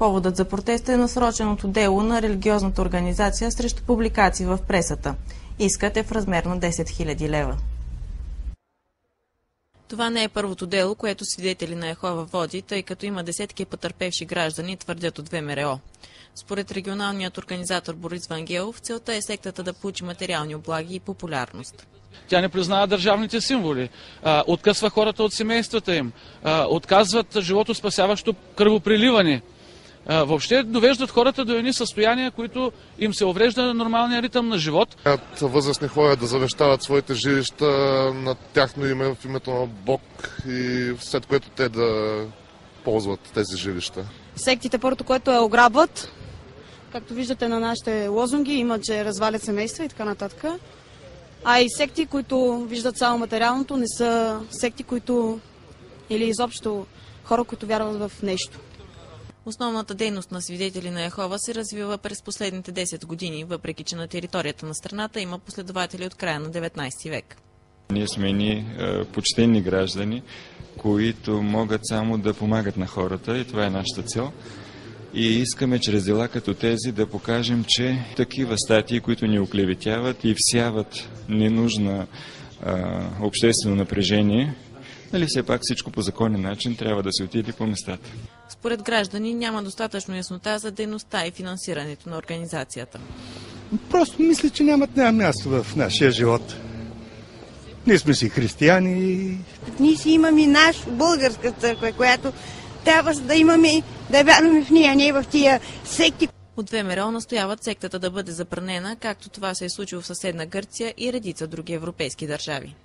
Поводът за протеста е насроченото дело на религиозната организация срещу публикации в пресата. Искът е в размер на 10 000 лева. Това не е първото дело, което свидетели на Йехова води, тъй като има десетки потърпевши граждани, твърдят от ВМРО. Според регионалният организатор Борис Вангелов, целта е сектата да получи материални облаги и популярност. Тя не признава държавните символи, откъсва хората от семействата им, отказват животоспасяващо кръвопреливане. Въобще довеждат хората до едни състояния, които им се уврежда нормалния ритъм на живот. Възрастни хора да завещават своите жилища на тяхно име в името на Бог и след което те да ползват тези жилища. Сектите, първото, което е ограбват, както виждате на нашите лозунги, имат, че развалят семейства и така нататък. А и секти, които виждат само материалното, не са секти, които или изобщо хора, които вярват в нещо. Основната дейност на свидетели на Йехова се развива през последните 10 години, въпреки че на територията на страната има последователи от края на 19 век. Ние сме почтени граждани, които могат само да помагат на хората и това е нашата цел. И искаме чрез дела като тези да покажем, че такива статии, които ни оклеветяват и всяват ненужна обществено напрежение, нали все пак всичко по законен начин трябва да се отиде по местата. Според граждани няма достатъчно яснота за дейността и финансирането на организацията. Просто мисля, че няма място в нашия живот. Ние сме си християни. Ние си имаме наша българска църква, която трябва да имаме, да вярваме в нея, а не в тия секти. От ВМРО настояват сектата да бъде забранена, както това се е случило в съседна Гърция и редица други европейски държави.